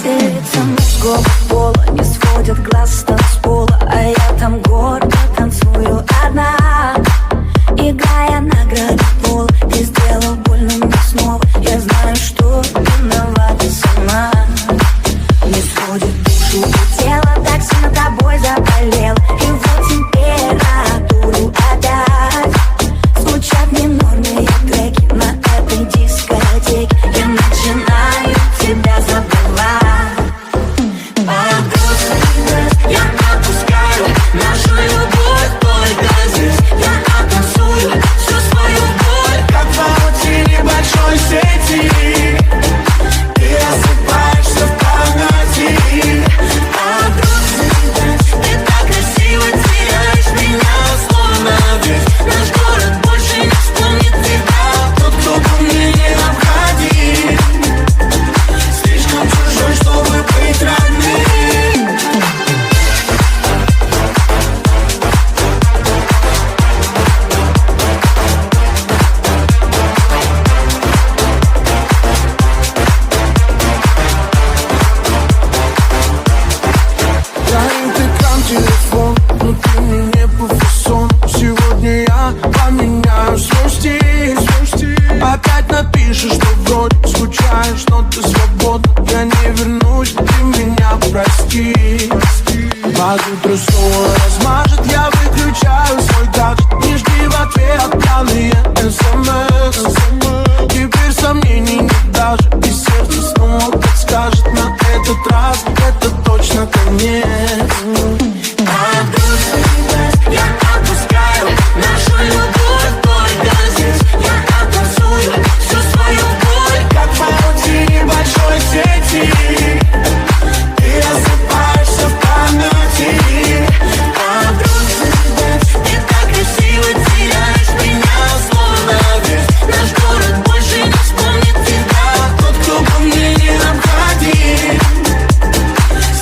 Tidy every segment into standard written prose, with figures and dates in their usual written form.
Веселится мужского пола, не сводят глаз с танцпола, а я там гордо танцую одна, играя на грани пола. Ты сделал больно мне снова, я знаю, что виновата сама. Не сходит душу и тело, так сильно тобой заболел. И вот температуру опять звучат минорные треки на этой дискотеке. Я начинаю тебя забывать. Подруга, я отпускаю нашу любовь только здесь. Я оттанцую всю свою боль, как в паутине большой сети. Ты рассыпаешься в памяти. Подруга, ты так красиво теряешь меня, словно весь наш город больше не вспомнит тебя. Тот, кто был мне необходим, слишком чужой, чтобы быть родным. Звонит экран, телефон, внутри мне по фасону. Сегодня я поменяю свой стиль. Опять напишешь, что вроде скучаешь, но ты свободна. Я не вернусь, ты меня прости. Под утро снова размажет, я выключаю свой гаджет. Не жди в ответ пьяные СМС. Теперь сомнений нет даже, и сердце снова подскажет. На этот раз это точно конец. Подруга, я отпускаю нашу любовь только здесь. Я оттанцую всю свою боль, Как в паутине большой сети. Ты рассыпаешься в памяти. подруга, ты так красиво теряешь меня, словно весь наш город больше не вспомнит тебя. Тот, кто был мне необходим,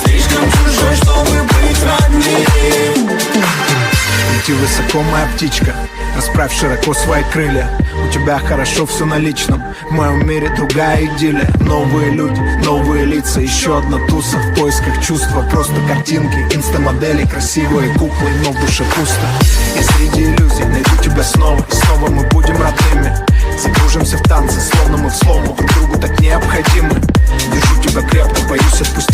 слишком чужой, чтобы быть родным. Лети высоко, моя птичка, расправь широко свои крылья. У тебя хорошо все на личном, в моем мире другая идиллия. Новые люди, новые лица, еще одна туса в поисках чувства. Просто картинки, инстамодели, красивые куклы, но в душе пусто. И среди иллюзий найду тебя снова, и снова мы будем родными. Закружимся в танце, словно мы в слому, друг другу так необходимы. Держу тебя крепко, боюсь отпустить.